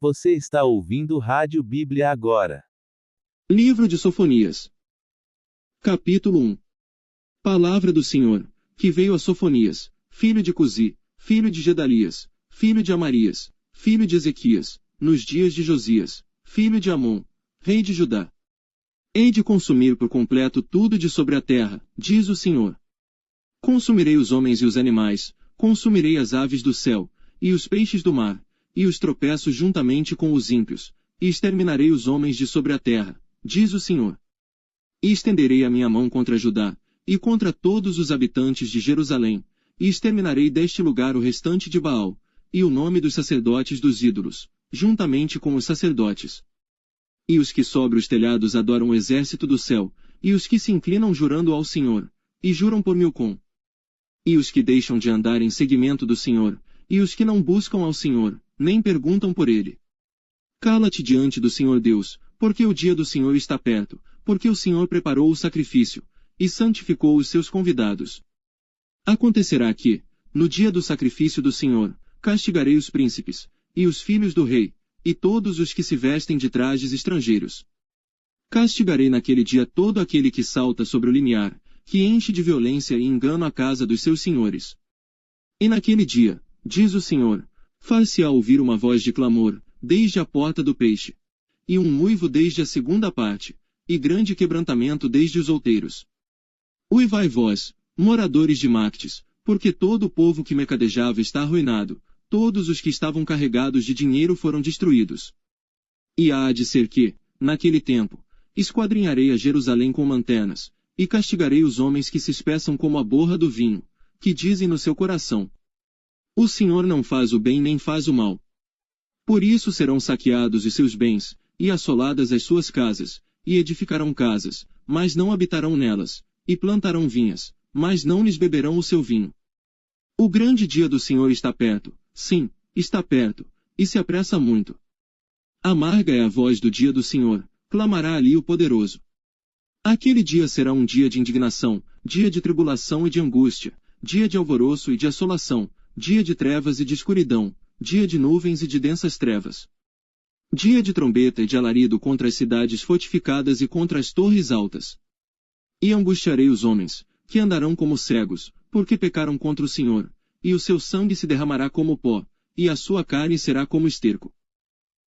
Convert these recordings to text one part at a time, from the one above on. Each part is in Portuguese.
Você está ouvindo Rádio Bíblia agora. Livro de Sofonias. Capítulo 1. Palavra do Senhor, que veio a Sofonias, filho de Cusi, filho de Gedalias, filho de Amarias, filho de Ezequias, nos dias de Josias, filho de Amon, rei de Judá. Hei de consumir por completo tudo de sobre a terra, diz o Senhor. Consumirei os homens e os animais, consumirei as aves do céu, e os peixes do mar, e os tropeços juntamente com os ímpios, e exterminarei os homens de sobre a terra, diz o Senhor. E estenderei a minha mão contra Judá, e contra todos os habitantes de Jerusalém, e exterminarei deste lugar o restante de Baal, e o nome dos sacerdotes dos ídolos, juntamente com os sacerdotes. E os que sobre os telhados adoram o exército do céu, e os que se inclinam jurando ao Senhor, e juram por Milcom. E os que deixam de andar em seguimento do Senhor, e os que não buscam ao Senhor, nem perguntam por ele. Cala-te diante do Senhor Deus, porque o dia do Senhor está perto, porque o Senhor preparou o sacrifício, e santificou os seus convidados. Acontecerá que, no dia do sacrifício do Senhor, castigarei os príncipes, e os filhos do rei, e todos os que se vestem de trajes estrangeiros. Castigarei naquele dia todo aquele que salta sobre o limiar, que enche de violência e engano a casa dos seus senhores. E naquele dia, diz o Senhor, far-se-á ouvir uma voz de clamor, desde a porta do peixe, e um uivo desde a segunda parte, e grande quebrantamento desde os outeiros. Uivai vós, moradores de Mactes, porque todo o povo que mercadejava está arruinado, todos os que estavam carregados de dinheiro foram destruídos. E há de ser que, naquele tempo, esquadrinharei a Jerusalém com lanternas, e castigarei os homens que se espeçam como a borra do vinho, que dizem no seu coração: o Senhor não faz o bem nem faz o mal. Por isso serão saqueados os seus bens, e assoladas as suas casas, e edificarão casas, mas não habitarão nelas, e plantarão vinhas, mas não lhes beberão o seu vinho. O grande dia do Senhor está perto, sim, está perto, e se apressa muito. Amarga é a voz do dia do Senhor, clamará ali o poderoso. Aquele dia será um dia de indignação, dia de tribulação e de angústia, dia de alvoroço e de assolação, dia de trevas e de escuridão, dia de nuvens e de densas trevas. Dia de trombeta e de alarido contra as cidades fortificadas e contra as torres altas. E angustiarei os homens, que andarão como cegos, porque pecaram contra o Senhor, e o seu sangue se derramará como pó, e a sua carne será como esterco.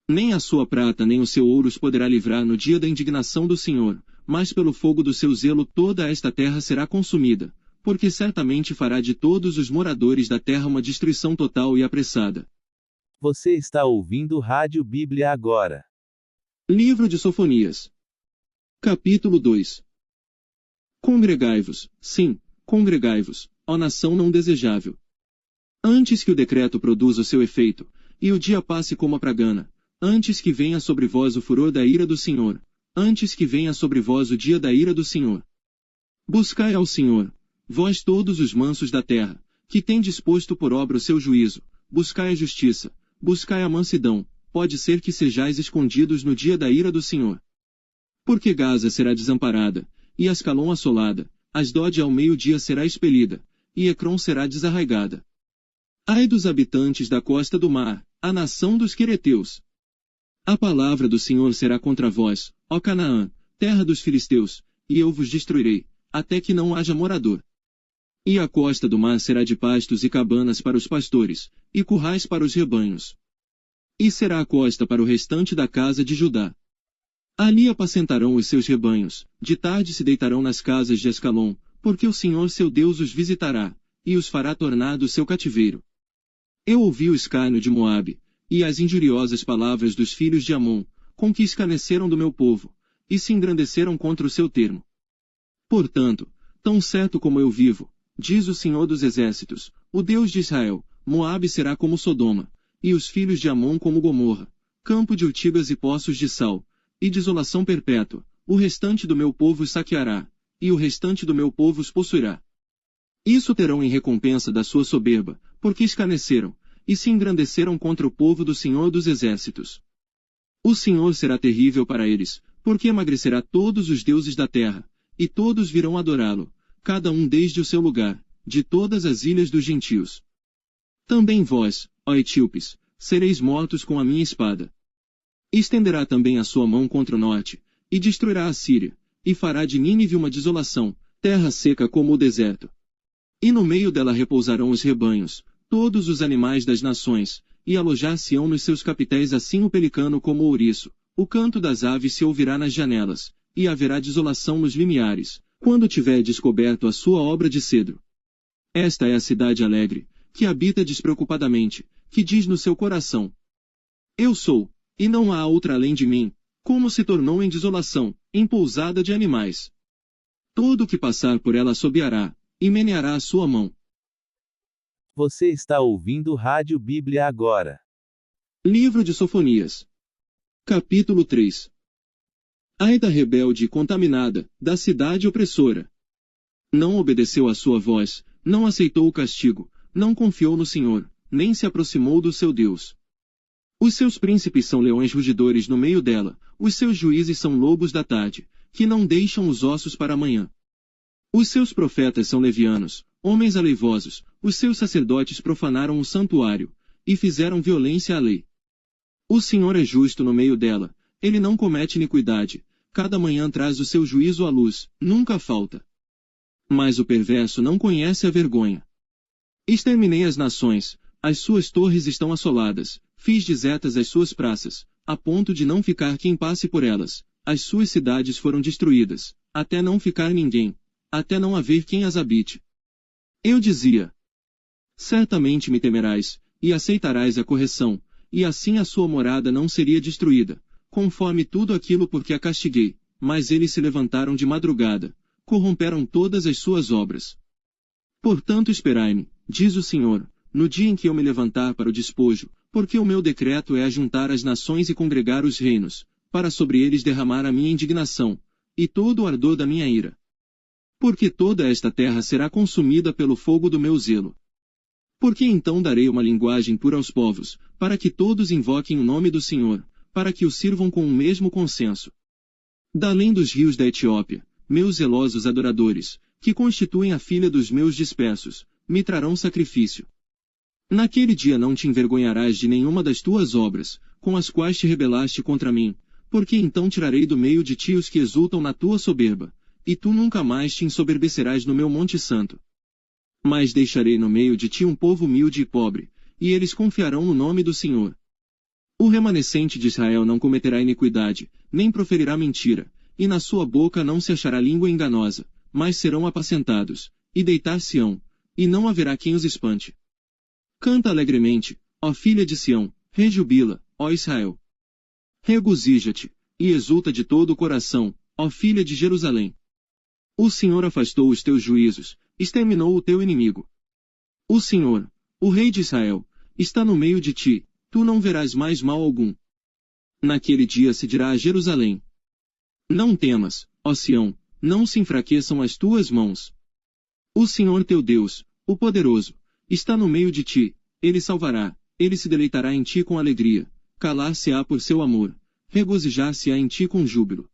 Nem a sua prata nem o seu ouro os poderá livrar no dia da indignação do Senhor, mas pelo fogo do seu zelo toda esta terra será consumida, porque certamente fará de todos os moradores da terra uma destruição total e apressada. Você está ouvindo Rádio Bíblia agora. Livro de Sofonias. Capítulo 2. Congregai-vos, sim, congregai-vos, ó nação não desejável. Antes que o decreto produza o seu efeito, e o dia passe como a pragana, antes que venha sobre vós o furor da ira do Senhor, antes que venha sobre vós o dia da ira do Senhor. Buscai ao Senhor, vós todos os mansos da terra, que tem disposto por obra o seu juízo, buscai a justiça, buscai a mansidão, pode ser que sejais escondidos no dia da ira do Senhor. Porque Gaza será desamparada, e Ascalon assolada, Asdod ao meio-dia será expelida, e Ecrom será desarraigada. Ai dos habitantes da costa do mar, a nação dos quereteus! A palavra do Senhor será contra vós, ó Canaã, terra dos filisteus, e eu vos destruirei, até que não haja morador. E a costa do mar será de pastos e cabanas para os pastores, e currais para os rebanhos. E será a costa para o restante da casa de Judá. Ali apacentarão os seus rebanhos, de tarde se deitarão nas casas de Ascalon, porque o Senhor seu Deus os visitará, e os fará tornar do seu cativeiro. Eu ouvi o escárnio de Moabe, e as injuriosas palavras dos filhos de Amon, com que escarneceram do meu povo, e se engrandeceram contra o seu termo. Portanto, tão certo como eu vivo, diz o Senhor dos Exércitos, o Deus de Israel, Moabe será como Sodoma, e os filhos de Amon como Gomorra, campo de urtigas e poços de sal, e desolação perpétua. O restante do meu povo os saqueará, e o restante do meu povo os possuirá. Isso terão em recompensa da sua soberba, porque escarneceram, e se engrandeceram contra o povo do Senhor dos Exércitos. O Senhor será terrível para eles, porque emagrecerá todos os deuses da terra, e todos virão adorá-lo, cada um desde o seu lugar, de todas as ilhas dos gentios. Também vós, ó etíopes, sereis mortos com a minha espada. Estenderá também a sua mão contra o norte, e destruirá a Síria, e fará de Nínive uma desolação, terra seca como o deserto. E no meio dela repousarão os rebanhos, todos os animais das nações, e alojar-se-ão nos seus capitéis assim o pelicano como o ouriço, o canto das aves se ouvirá nas janelas, e haverá desolação nos limiares, quando tiver descoberto a sua obra de cedro. Esta é a cidade alegre, que habita despreocupadamente, que diz no seu coração: Eu sou, e não há outra além de mim, como se tornou em desolação, em pousada de animais. Todo o que passar por ela assobiará, e meneará a sua mão. Você está ouvindo Rádio Bíblia agora. Livro de Sofonias. Capítulo 3. Ai da rebelde e contaminada, da cidade opressora. Não obedeceu à sua voz, não aceitou o castigo, não confiou no Senhor, nem se aproximou do seu Deus. Os seus príncipes são leões rugidores no meio dela, os seus juízes são lobos da tarde, que não deixam os ossos para amanhã. Os seus profetas são levianos, homens aleivosos, os seus sacerdotes profanaram o santuário, e fizeram violência à lei. O Senhor é justo no meio dela, ele não comete iniquidade, cada manhã traz o seu juízo à luz, nunca falta. Mas o perverso não conhece a vergonha. Exterminei as nações, as suas torres estão assoladas, fiz desertas as suas praças, a ponto de não ficar quem passe por elas, as suas cidades foram destruídas, até não ficar ninguém, até não haver quem as habite. Eu dizia: certamente me temerás, e aceitarás a correção, e assim a sua morada não seria destruída, conforme tudo aquilo por que a castiguei, mas eles se levantaram de madrugada, corromperam todas as suas obras. Portanto esperai-me, diz o Senhor, no dia em que eu me levantar para o despojo, porque o meu decreto é ajuntar as nações e congregar os reinos, para sobre eles derramar a minha indignação, e todo o ardor da minha ira. Porque toda esta terra será consumida pelo fogo do meu zelo. Porque então darei uma linguagem pura aos povos, para que todos invoquem o nome do Senhor, para que o sirvam com o mesmo consenso. Da além dos rios da Etiópia, meus zelosos adoradores, que constituem a filha dos meus dispersos, me trarão sacrifício. Naquele dia não te envergonharás de nenhuma das tuas obras, com as quais te rebelaste contra mim, porque então tirarei do meio de ti os que exultam na tua soberba, e tu nunca mais te ensoberbecerás no meu monte santo. Mas deixarei no meio de ti um povo humilde e pobre, e eles confiarão no nome do Senhor. O remanescente de Israel não cometerá iniquidade, nem proferirá mentira, e na sua boca não se achará língua enganosa, mas serão apacentados, e deitar-se-ão, e não haverá quem os espante. Canta alegremente, ó filha de Sião, rejubila, ó Israel. Regozija-te, e exulta de todo o coração, ó filha de Jerusalém. O Senhor afastou os teus juízos, exterminou o teu inimigo. O Senhor, o Rei de Israel, está no meio de ti, tu não verás mais mal algum. Naquele dia se dirá a Jerusalém: não temas, ó Sião, não se enfraqueçam as tuas mãos. O Senhor teu Deus, o poderoso, está no meio de ti, ele salvará, ele se deleitará em ti com alegria, calar-se-á por seu amor, regozijar-se-á em ti com júbilo.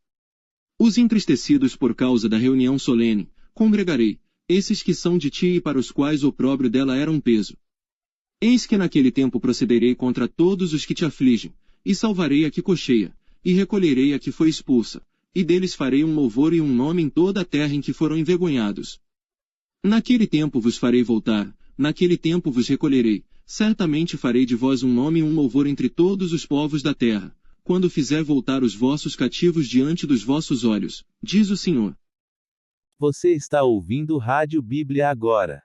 Os entristecidos por causa da reunião solene, congregarei, esses que são de ti e para os quais o opróbrio dela era um peso. Eis que naquele tempo procederei contra todos os que te afligem, e salvarei a que cocheia, e recolherei a que foi expulsa, e deles farei um louvor e um nome em toda a terra em que foram envergonhados. Naquele tempo vos farei voltar, naquele tempo vos recolherei, certamente farei de vós um nome e um louvor entre todos os povos da terra, quando fizer voltar os vossos cativos diante dos vossos olhos, diz o Senhor. Você está ouvindo Rádio Bíblia agora.